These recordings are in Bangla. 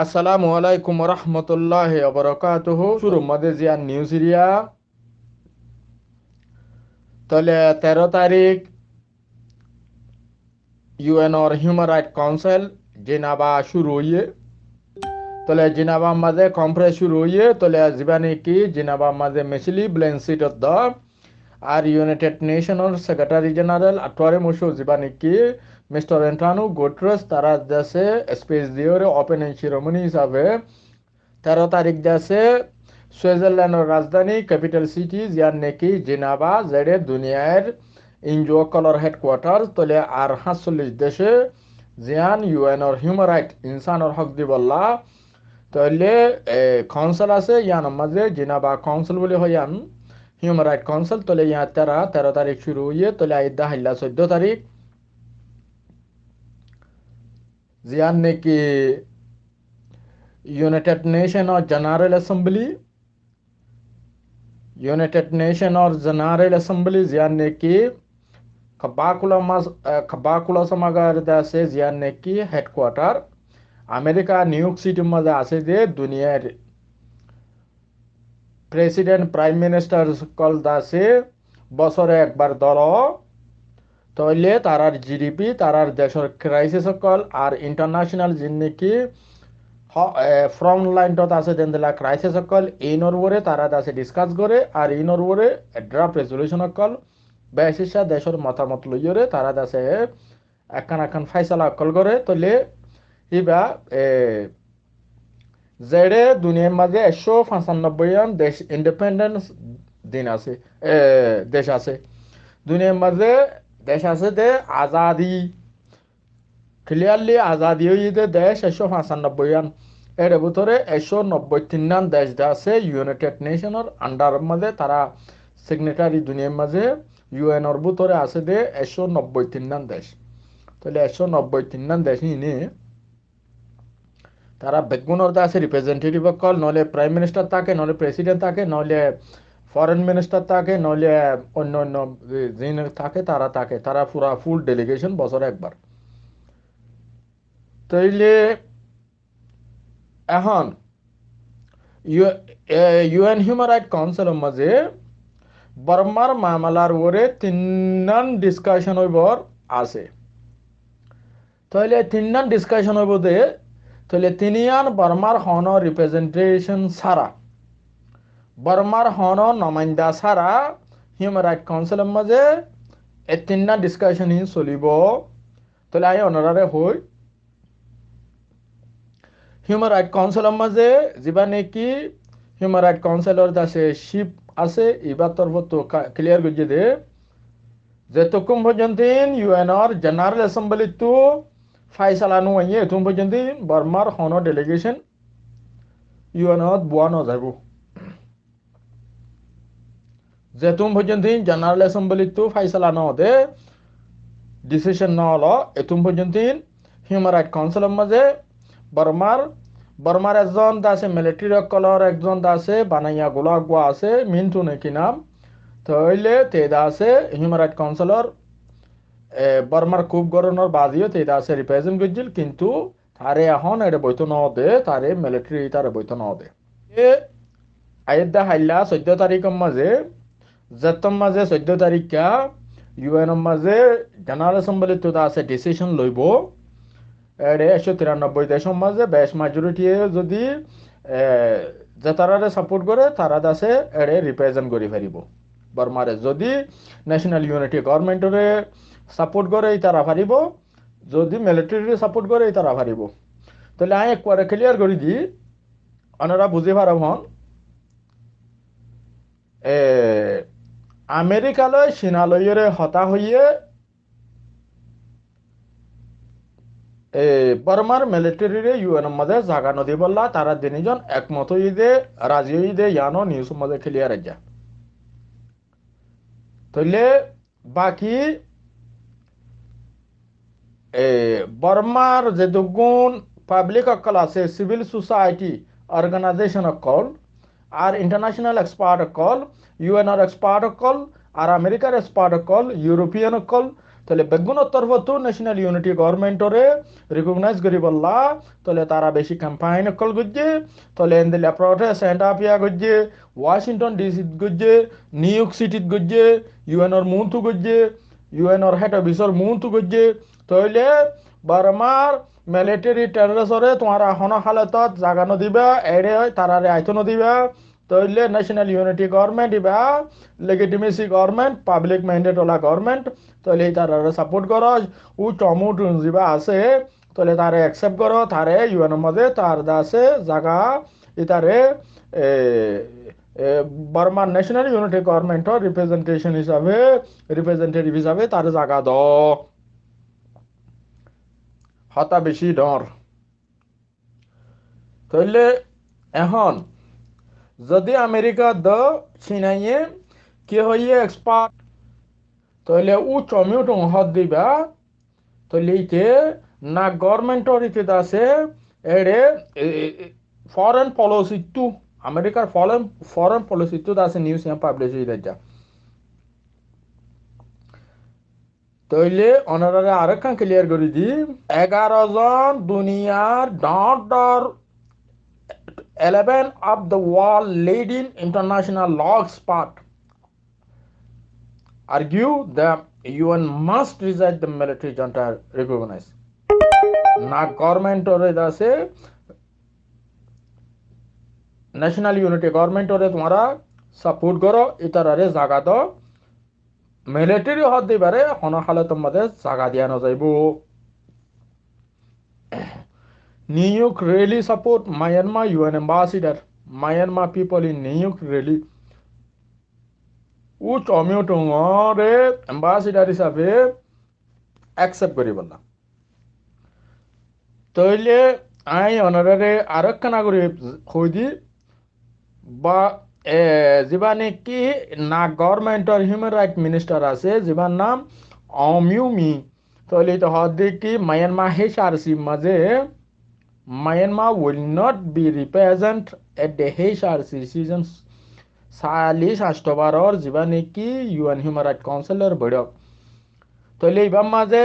আসসালামু আলাইকুম রহমতুল্লাহ বরকাতুহ শুরু মধ্যে জিয়া নিউজ এরিয়া তাহলে 13 তারিখ ইউএন और ह्यूमन राइट काउंसिल जिनाबा शुरू हुई है তাহলে জিনাবা মাঝে কনফারেন্স শুরু হইয়ে তাহলে জীবানি কি জিনাবা মাঝে মেসিলি ব্লেন সিট অফ দা আর ইউনাইটেড নেশনের সেক্রেটারি জেনারেল আটোয়ারে মুশো জীবানি কি মিস্টার এন্টানো গোট্রেস তারা দেশে স্পেস দিয়ে ওপেনিং সেরেমনি হিসাবে 13 তারিখ দেশে সুইজারল্যান্ডের রাজধানী ক্যাপিটাল সিটি যার নাকি জিনাবা জেডে দুনিয়ার ইনজো কলর হেডকোয়ার্টার তলে আর ৪৭ দেশে জিয়ান ইউএনর হিউম্যান রাইট ইনসানের হক দিবল্লা তলে কাউন্সিল আছে ইয়ান মাঝে জিনাবা কাউন্সিল বলে হইয়ান হিউম্যান রাইট কাউন্সিল তলে ইয়া 13 তারিখ শুরু হইয়ে তলে আইদা হাইলা 14 তারিখ জিয়ান নাকি यूनाइटेड नेशन और जनरल असेंबली यूनाइटेड नेशन और जनरल असेंबली जियाने की खबाकुला समागार दासे जियाने की हेडक्वार्टर अमेरिका न्यूयॉर्क सिटी मजा आसे जे दुनियार प्रेसिडेंट प्राइम मिनिस्टर कल दासे बছরে একবার দল তইলে তারার জিডিপি তারার দেশের ক্রাইসিস কল আর ইন্টারন্যাশনাল জিন্নেকি ফ্রন্ট লাইনটা আছে দেনদেলা ক্রাইসিস কল ইনর ওরে তারা আছে ডিসকাস করে আর ইনর ওরে ড্রাফট রেজলিউশন কল বেশিসা দেশের মতামত লইরে তারা আছে একখান ফাইসালা কল করে তলে ইবা জেডে দুনিয়ার মাঝে 195 দেশ ইন্ডিপেন্ডেন্স দিন আছে দেশ আছে দুনিয়ার মাঝে দেশ আছে দে আজাদি ক্লিয়ারলি আজাদি হইতে দেশ 195 এর ভিতরে 193 দেশ আছে ইউনাইটেড নেশনের আন্ডার মাঝে তারা সিগনেটারি দুনিয়ার মাঝে ইউএন এর ভিতরে আছে দে 193 দেশ তাহলে 193 দেশ নিয়ে তারা বেগুনের আছে রিপ্রেজেন্টেটিভ কল নলে প্রাইম মিনিস্টার থাকে নলে প্রেসিডেন্ট থাকে নলে ফরেন মিনিস্টার থাকে নলে অন্য অন্য যিনি থাকে তারা পুরা ফুল ডেলিগেশন বছরে একবার তাইলে এখন ইউএন হিউম্যান রাইট কাউন্সিলের মাঝে বর্মার মামলার ওরে 3 ডিসকাশন হইবর আছে তাহলে 3 ডিসকাশন হইব দে তাহলে তিনিয়ান বর্মার হন রিপ্রেজেন্টেশন ছাড়া বর্মার হন নমাইন্দা ছাড়া হিউম্যান রাইট কাউন্সিলের মাঝে এই 3 ডিসকাশন হি চলিব তাহলে আই অনারারে হই হিউম্যান রাইট কাউন্সিলের মাঝে যিবা নাকি হিউম্যান রাইট কাউন্সিলর আছে শিপ আছে এবার তরফ তো ক্লিয়ার করছে দে যেতক্ষণ পর্যন্ত ইউএনর জেনারেল অ্যাসেম্বলি তো ফাইসালানো হইয়ে এতক্ষণ পর্যন্ত বর্মার হন ডেলিগেশন ইউএনর বুয়ানো যাব যেতক্ষণ পর্যন্ত জেনারেল অ্যাসেম্বলি তো ফাইসালানো হতে ডিসিশন না হলো এতক্ষণ পর্যন্ত হিউম্যান রাইট কাউন্সিলের মাঝে বর্মার একজন আছে মিলিটারি কলর একজন আছে বানাইয়া গোলা গোয়া আছে মিন্টু নাকি নাম তাইলে তেদা আছে হিউম্যান রাইট কাউন্সিলর বর্মার খুব গরনের বাজিও তেদা আছে রিপ্রেজেন্ট করছিল কিন্তু তারে এখন এটা বৈত ন দে তারে মিলিটারি তারে বৈত ন দে এ আইদা হাইলা 14 তারিখের মাঝে জেতম মাঝে 14 তারিখা ইউএন মাঝে জেনারেল অ্যাসেম্বলি তো আছে ডিসিশন লইব এড়ে 193 দেশের মাঝে বেশ মেজরিটি যদি যে তারারে সাপোর্ট করে তারা আছে এড়ে রিপ্রেজেন্ট করে ফেরিব বর্মারে যদি ন্যাশনাল ইউনিটি গভর্নমেন্টরে সাপোর্ট করে তারা পারিব যদি মিলিটারি সাপোর্ট করে তারা পারিব তাহলে আমি একবারে ক্লিয়ার করে দিই ওনারা বুঝে পারব হন আমেরিকালয় চীনালয়রে হতা হইয়ে বর্মার মিলিটারিরে ইউএন মাঝে জাগা নদী বললা তারা তিনজন একমত হইদে রাজি হইদে ইয়ানো নিউজ মাঝে ক্লিয়ার যা তাইলে বাকি বর্মার যে দুগুণ পাবলিক অকল আছে সিভিল সোসাইটি অর্গানাইজেশন অকল আর ইন্টারন্যাশনাল এক্সপার্ট অকল ইউএনআর এক্সপার্ট অকল আর আমেরিকার এক্সপার্ট অকল ইউরোপিয়ান অকল তাহলে বেগুনের তরফতো ন্যাশনাল ইউনিটি গভর্নমেন্টরে রিকগনাইজ করি বললা তাহলে তারা বেশি ক্যাম্পাইন কল করছে তাহলে এন্দিলে প্রটেস্ট সেন্ট আপ ইয়া করছে ওয়াশিংটন ডিসি করছে নিউ ইয়র্ক সিটিত করছে ইউএনর মুন্তু করছে ইউএনর হেড অফিসর মুন্তু করছে তাহলে বারমার মিলিটারি টেররিস্টরে তোমার হন হালতত জাগানো দিবা এড়ে তারারে আইতনো দিবা তাহলে ন্যাশনাল ইউনিটি গভর্নমেন্ট ইবা legitimacy government public mandate OLA government তাহলে তারা সাপোর্ট করো ও টমুট যা আছে তাহলে তারে অ্যাকসেপ্ট করো তারে ইউএনের মধ্যে তার আছে জায়গা ইতারে বর্মার ন্যাশনাল ইউনিটি গভর্নমেন্টর রিপ্রেজেন্টেশন হিসাবে রিপ্রেজেন্টেটিভ হিসাবে তার জায়গা দ হতা বেশি ডর তাহলে এখন যদি আমেরিকা দ চিনাইয়ে কি হইয়ে এক্সপার্ট তাহলে ও চমিউট হদ দিবা তাহলে ইতে না গভর্নমেন্টর ইতে আছে এড়ে ফরেন পলিসি টু আমেরিকার ফরেন পলিসি টু আছে নিউজ পাবলিশ হয়ে যা তাইলে অনারারে আরেকখান ক্লিয়ার করে দি 11 জন দুনিয়ার ডর 11 of the world leading international law expert argue that UN must resist the military junta recognize na government ore dase national unity government ore tumara support karo itarare jaga do military hot dibare hono halatom made jaga dia no jaibo New York really support Myanmar UN ambassador. Myanmar people in New York really. ও টমিউটরে ambassador হিসাবে অ্যাকসেপ্ট করি বললাম তাইলে আই অনারারে আরেকখানা করে হই দি বা যিবা কি না গভর্নমেন্টর হিউম্যান রাইট মিনিস্টার আছে যিবার নাম অমিউমি তাহলে তো হদি কি মায়ানমার HRC মাঝে Myanmar will not be represented at the HRC decisions. Salis Ashtobaror Zibaniki UN Human Rights Councilor Bodok. Tole ibam maze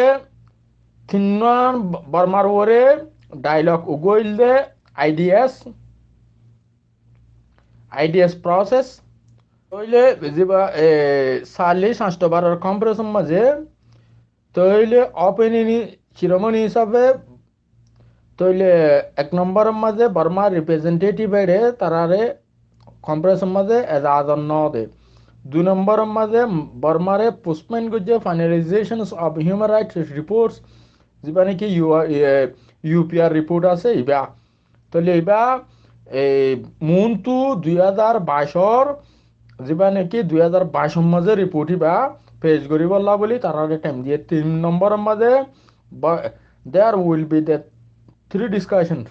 Tinwan Barmarore dialogue Ugoilde IDS process. Tole Ziba Salis Ashtobaror comparison maze Tole opening ceremony হিসাবে তাইলে এক নম্বরের মাঝে বর্মার রিপ্রেজেন্টেটিভ এড়ে তারারে কম্প্রেসের মাঝে এজাজন ন দে 2 নম্বরের মাঝে বর্মারে পোস্টমেন্ট করছে finalization of human rights reports যেবা নাকি ইউপিআর রিপোর্ট আছে ইবা তাহলে ইবা এই মুনতু 2022 যেবা নাকি 2022 মাঝে রিপোর্ট ইবা পেজ করি বললা বলি তারারে টাইম দিয়ে 3 নম্বরের মাঝে there will be the 3 discussions